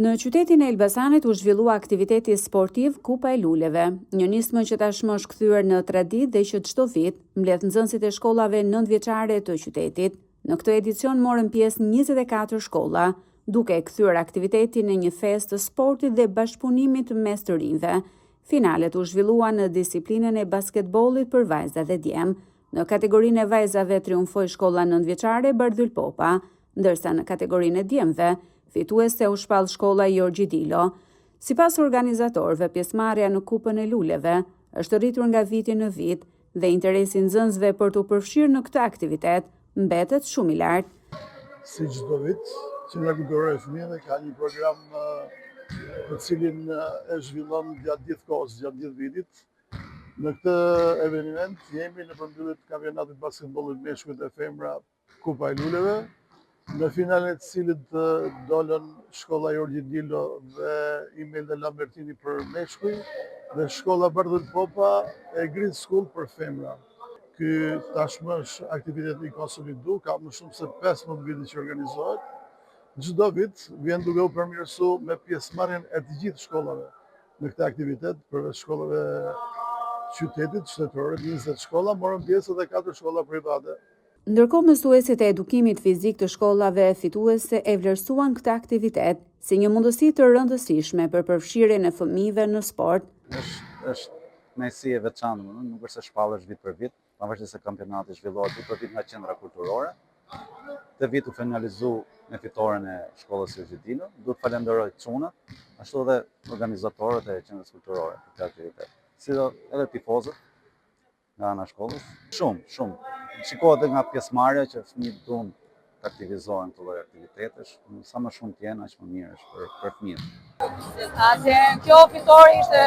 Në qytetin e Elbasanit u zhvillua aktiviteti sportiv Kupa e Luleve, një nismë që tashmë është kthyer në traditë dhe që çdo vit mbledh nxënësit e shkollave 9-vjeçare të qytetit. Në këtë edicion morën pjesë 24 shkolla, duke kthyer aktivitetin në një festë të sportit dhe bashkëpunimit mes të rinjve. Finalet u zhvillua në disiplinën e basketbollit për vajza dhe djem. Në kategorinë e vajzave triumfoi shkolla 9-vjeçare Bardhyl Popa, ndërsa në kategorinë e djemve fituese u shpall shkolla Jorgji Dilo. Sipas organizatorëve, pjesëmarrja në Kupën e Luleve është rritur nga viti në vit dhe interesi i nxënësve për të përfshirë në këtë aktivitet mbetet shumë i lartë. Si çdo vit, Qendra Kulturore e Fëmijëve ka një program të cilin e zhvillon gjatë gjithë kohës, gjatë gjithë vitit. Në këtë eveniment jemi në përmbyllje të kampionatit basketbollit meshkujt e femra Kupa e Luleve, në finalen të cilit dolën shkolla Jorgji Dilo dhe Imelda Lambertini për meshkuj dhe shkolla Bardhyl Popa e Grid School për femra. Ky tashmë është aktivitet i konsolidu, ka më shumë se 15 vite që organizohet. Çdo vit vjen duke u përmirësu me pjesëmarrjen e të gjithë shkollave në këtë aktivitet, përveç shkollave qytetit, shtetërore, 20 shkolla, morën pjesë edhe 4 shkolla private. Ndërkohë, mësuesit e edukimit fizik të shkollave fituese e vlerësuan këtë aktivitet si një mundësi të rëndësishme për përfshirjen e fëmijëve në sport. Është kënaqësi e veçantë, nuk është se shpallesh vit për vit, pavarësisht se kampionati zhvillohet vit për vit nga Qendra Kulturore. Këtë vit u finalizu me fitoren e shkollës Jorgji Dilo. Duhet të falenderoj çunat, ashtu edhe organizatorët e Qendrës Kulturore për këtë aktivitet, si edhe tifozët nga ana shkollës. Shumë. Shikohet nga pjesëmarrja që fëmijët duan të aktivizohen këto lloj aktivitetesh, sa më shumë të jenë, aq më mirë është për fëmijët. Atëherë kjo fitore ishte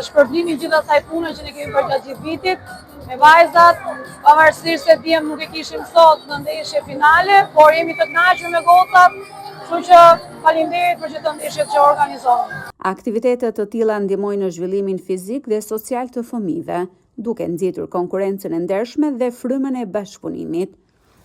shpërblimi i gjithë asaj pune që ne kemi bërë gjatë gjithë vitit me vajzat, pavarësisht se djem nuk e kishim sot në ndeshje finale, por jemi të kënaqur me gocat, kështu që faleminderit për çdo ndeshje që organizohen. Aktivitetet të tilla ndihmojnë në zhvillimin fizik dhe social të fëmijëve, duke nxitur konkurrencën e ndershme dhe frymën e bashkëpunimit.